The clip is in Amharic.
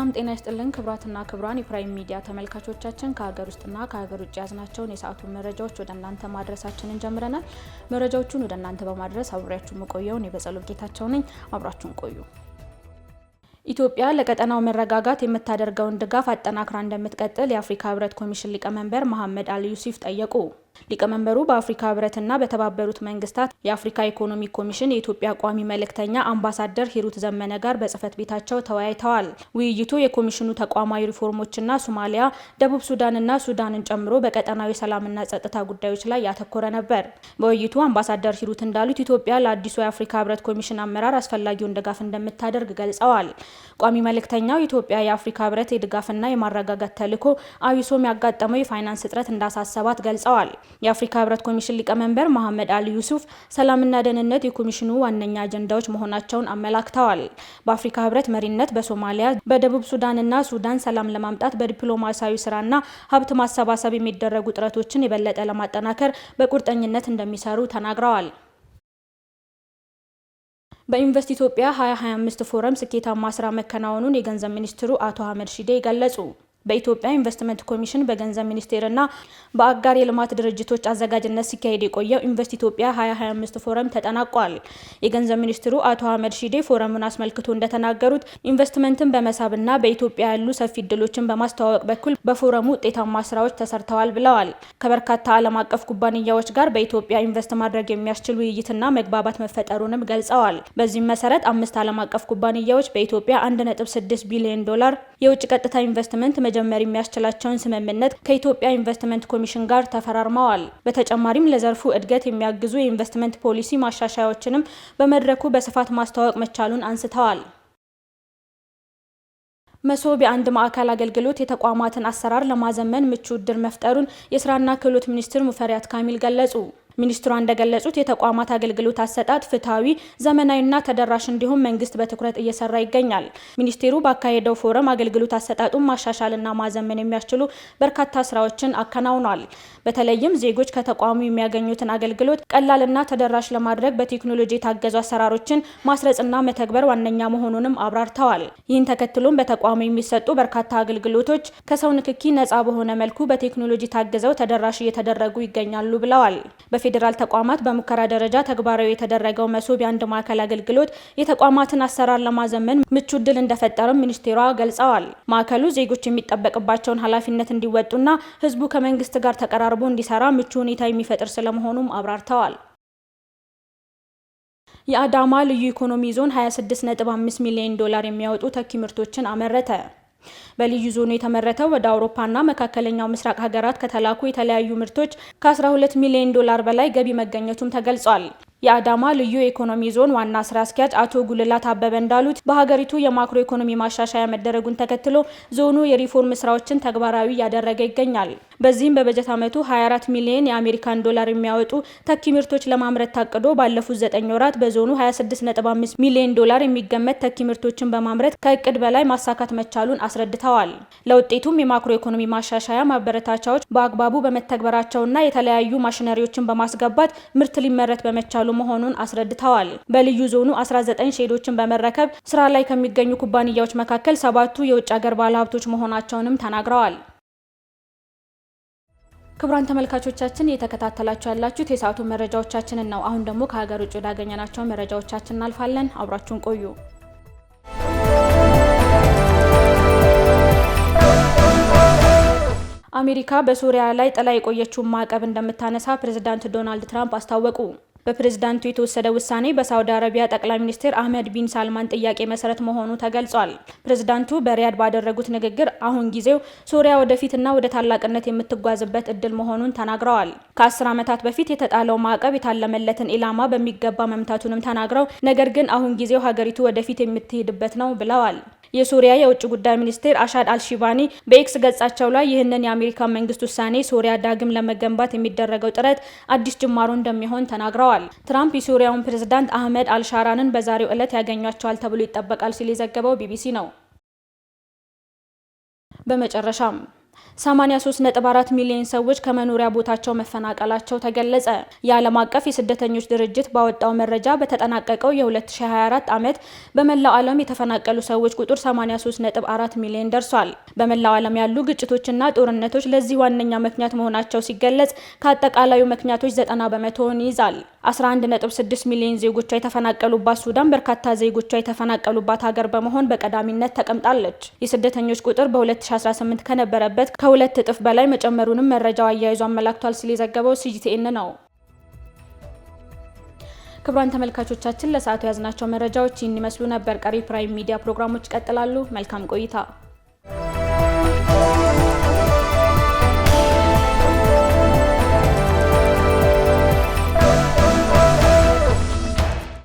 ሰላም ጤና ይስጥልን ክብራትና ክብራን የፕራይም ሚዲያ ተመልካቾቻችን ከሀገር ውስጥና ከሀገር ውጭ ያዝናቸውን የሰዓቱን መረጃዎች ወደ እናንተ ማድረሳችንን ጀምረናል። መረጃዎቹን ወደ እናንተ በማድረስ አብሬያችሁ መቆየው እኔ በጸሎት ጌታቸው ነኝ። አብራችሁን ቆዩ። ኢትዮጵያ ለቀጠናው መረጋጋት የምታደርገውን ድጋፍ አጠናክራ እንደምትቀጥል የአፍሪካ ህብረት ኮሚሽን ሊቀመንበር መሐመድ አሊ ዩሱፍ ጠየቁ። ሊቀመንበሩ በአፍሪካ ህብረትና በተባበሩት መንግስታት የአፍሪካ ኢኮኖሚ ኮሚሽን የኢትዮጵያ ቋሚ መልእክተኛ አምባሳደር ሂሩት ዘመነ ጋር በጽህፈት ቤታቸው ተወያይተዋል። ውይይቱ የኮሚሽኑ ተቋማዊ ሪፎርሞችና ሶማሊያ፣ ደቡብ ሱዳንና ሱዳንን ጨምሮ በቀጠናዊ ሰላምና ጸጥታ ጉዳዮች ላይ ያተኮረ ነበር። በውይይቱ አምባሳደር ሂሩት እንዳሉት ኢትዮጵያ ለአዲሱ የአፍሪካ ህብረት ኮሚሽን አመራር አስፈላጊውን ድጋፍ እንደምታደርግ ገልጸዋል። ቋሚ መልእክተኛው ኢትዮጵያ የአፍሪካ ህብረት የድጋፍና የማረጋጋት ተልዕኮ አዊሶም ያጋጠመው የፋይናንስ እጥረት እንዳሳሰባት ገልጸዋል። የአፍሪካ ህብረት ኮሚሽን ሊቀመንበር መሐመድ አሊ ዩሱፍ ሰላምና ደህንነት የኮሚሽኑ ዋነኛ አጀንዳዎች መሆናቸውን አመላክተዋል። በአፍሪካ ህብረት መሪነት በሶማሊያ፣ በደቡብ ሱዳንና ሱዳን ሰላም ለማምጣት በዲፕሎማሲያዊ ስራና ሀብት ማሰባሰብ የሚደረጉ ጥረቶችን የበለጠ ለማጠናከር በቁርጠኝነት እንደሚሰሩ ተናግረዋል። በኢንቨስት ኢትዮጵያ 2025 ፎረም ስኬታማ ስራ መከናወኑን የገንዘብ ሚኒስትሩ አቶ አህመድ ሺዴ ገለጹ። በኢትዮጵያ ኢንቨስትመንት ኮሚሽን በገንዘብ ሚኒስቴርና በአጋር የልማት ድርጅቶች አዘጋጅነት ሲካሄድ የቆየው ኢንቨስት ኢትዮጵያ 2025 ፎረም ተጠናቋል። የገንዘብ ሚኒስትሩ አቶ አህመድ ሺዴ ፎረሙን አስመልክቶ እንደተናገሩት ኢንቨስትመንትን በመሳብና በኢትዮጵያ ያሉ ሰፊ እድሎችን በማስተዋወቅ በኩል በፎረሙ ውጤታማ ስራዎች ተሰርተዋል ብለዋል። ከበርካታ ዓለም አቀፍ ኩባንያዎች ጋር በኢትዮጵያ ኢንቨስት ማድረግ የሚያስችል ውይይትና መግባባት መፈጠሩንም ገልጸዋል። በዚህም መሰረት 5 ዓለም አቀፍ ኩባንያዎች በኢትዮጵያ $1.6 ቢሊዮን የውጭ ቀጥታ ኢንቨስትመንት መጀመር የሚያስችላቸውን ስምምነት ከኢትዮጵያ ኢንቨስትመንት ኮሚሽን ጋር ተፈራርመዋል። በተጨማሪም ለዘርፉ እድገት የሚያግዙ የኢንቨስትመንት ፖሊሲ ማሻሻያዎችንም በመድረኩ በስፋት ማስተዋወቅ መቻሉን አንስተዋል። መሶብ የአንድ ማዕከል አገልግሎት የተቋማትን አሰራር ለማዘመን ምቹ ዕድል መፍጠሩን የስራና ክህሎት ሚኒስትር ሙፈሪያት ካሚል ገለጹ። ሚኒስትሯ እንደገለጹት የተቋማት አገልግሎት አሰጣጥ ፍትሃዊ፣ ዘመናዊና ተደራሽ እንዲሆን መንግስት በትኩረት እየሰራ ይገኛል። ሚኒስቴሩ ባካሄደው ፎረም አገልግሎት አሰጣጡን ማሻሻልና ማዘመን የሚያስችሉ በርካታ ስራዎችን አከናውኗል። በተለይም ዜጎች ከተቋሙ የሚያገኙትን አገልግሎት ቀላልና ተደራሽ ለማድረግ በቴክኖሎጂ የታገዙ አሰራሮችን ማስረጽና መተግበር ዋነኛ መሆኑንም አብራርተዋል። ይህን ተከትሎም በተቋሙ የሚሰጡ በርካታ አገልግሎቶች ከሰው ንክኪ ነፃ በሆነ መልኩ በቴክኖሎጂ ታግዘው ተደራሽ እየተደረጉ ይገኛሉ ብለዋል። በፌዴራል ተቋማት በሙከራ ደረጃ ተግባራዊ የተደረገው መሶብ የአንድ ማዕከል አገልግሎት የተቋማትን አሰራር ለማዘመን ምቹ ዕድል እንደፈጠረም ሚኒስቴሯ ገልጸዋል። ማዕከሉ ዜጎች የሚጠበቅባቸውን ኃላፊነት እንዲወጡና ህዝቡ ከመንግስት ጋር ተቀራርቦ እንዲሰራ ምቹ ሁኔታ የሚፈጥር ስለመሆኑም አብራርተዋል። የአዳማ ልዩ ኢኮኖሚ ዞን $26.5 ሚሊዮን የሚያወጡ ተኪ ምርቶችን አመረተ። በልዩ ዞኑ የተመረተው ወደ አውሮፓና መካከለኛው ምስራቅ ሀገራት ከተላኩ የተለያዩ ምርቶች ከ12 ሚሊዮን በላይ ገቢ መገኘቱም ተገልጿል። የአዳማ ልዩ ኢኮኖሚ ዞን ዋና ስራ አስኪያጅ አቶ ጉልላት አበበ እንዳሉት በሀገሪቱ የማክሮ ኢኮኖሚ ማሻሻያ መደረጉን ተከትሎ ዞኑ የሪፎርም ስራዎችን ተግባራዊ ያደረገ ይገኛል። በዚህም በበጀት ዓመቱ $24 ሚሊዮን የአሜሪካን ዶላር የሚያወጡ ተኪ ምርቶች ለማምረት ታቅዶ ባለፉት 9 ወራት በዞኑ $26.5 ሚሊዮን የሚገመት ተኪ ምርቶችን በማምረት ከእቅድ በላይ ማሳካት መቻሉን አስረድተዋል። ለውጤቱም የማክሮ ኢኮኖሚ ማሻሻያ ማበረታቻዎች በአግባቡ በመተግበራቸውና የተለያዩ ማሽነሪዎችን በማስገባት ምርት ሊመረት በመቻሉ መሆኑን አስረድተዋል። በልዩ ዞኑ 19 ሼዶችን በመረከብ ስራ ላይ ከሚገኙ ኩባንያዎች መካከል 7ቱ የውጭ ሀገር ባለሀብቶች መሆናቸውንም ተናግረዋል። ክቡራን ተመልካቾቻችን እየተከታተላችሁ ያላችሁት የሰዓቱ መረጃዎቻችንን ነው። አሁን ደግሞ ከሀገር ውጭ ወዳገኘናቸው መረጃዎቻችን እናልፋለን። አብራችሁን ቆዩ። አሜሪካ በሶሪያ ላይ ጥላ የቆየችውን ማዕቀብ እንደምታነሳ ፕሬዝዳንት ዶናልድ ትራምፕ አስታወቁ። በፕሬዝዳንቱ የተወሰደ ውሳኔ በሳውዲ አረቢያ ጠቅላይ ሚኒስትር አህመድ ቢን ሳልማን ጥያቄ መሰረት መሆኑ ተገልጿል። ፕሬዝዳንቱ በሪያድ ባደረጉት ንግግር አሁን ጊዜው ሶሪያ ወደፊትና ወደ ታላቅነት የምትጓዝበት እድል መሆኑን ተናግረዋል። ከ10 ዓመታት በፊት የተጣለው ማዕቀብ የታለመለትን ኢላማ በሚገባ መምታቱንም ተናግረው ነገር ግን አሁን ጊዜው ሀገሪቱ ወደፊት የምትሄድበት ነው ብለዋል። የሶሪያ የውጭ ጉዳይ ሚኒስቴር አሻድ አልሺባኒ በኤክስ ገጻቸው ላይ ይህንን የአሜሪካ መንግስት ውሳኔ ሶሪያ ዳግም ለመገንባት የሚደረገው ጥረት አዲስ ጅማሮ እንደሚሆን ተናግረዋል። ትራምፕ የሶሪያውን ፕሬዝዳንት አህመድ አልሻራንን በዛሬው ዕለት ያገኟቸዋል ተብሎ ይጠበቃል ሲል የዘገበው ቢቢሲ ነው። በመጨረሻም 83.4 ሚሊዮን ሰዎች ከመኖሪያ ቦታቸው መፈናቀላቸው ተገለጸ። የዓለም አቀፍ የስደተኞች ድርጅት ባወጣው መረጃ በተጠናቀቀው የ2024 ዓመት በመላው ዓለም የተፈናቀሉ ሰዎች ቁጥር 83.4 ሚሊዮን ደርሷል። በመላው ዓለም ያሉ ግጭቶችና ጦርነቶች ለዚህ ዋነኛ ምክንያት መሆናቸው ሲገለጽ ከአጠቃላዩ ምክንያቶች 90 በመቶውን ይይዛል። 11.6 ሚሊዮን ዜጎቿ የተፈናቀሉባት ሱዳን በርካታ ዜጎቿ የተፈናቀሉባት ሀገር በመሆን በቀዳሚነት ተቀምጣለች። የስደተኞች ቁጥር በ2018 ከነበረበት ከሁለት እጥፍ በላይ መጨመሩንም መረጃው አያይዞ አመላክቷል ሲል የዘገበው ሲጂቲኤን ነው። ክቡራን ተመልካቾቻችን ለሰዓቱ ያዝናቸው መረጃዎች ይህን ይመስሉ ነበር። ቀሪ ፕራይም ሚዲያ ፕሮግራሞች ይቀጥላሉ። መልካም ቆይታ።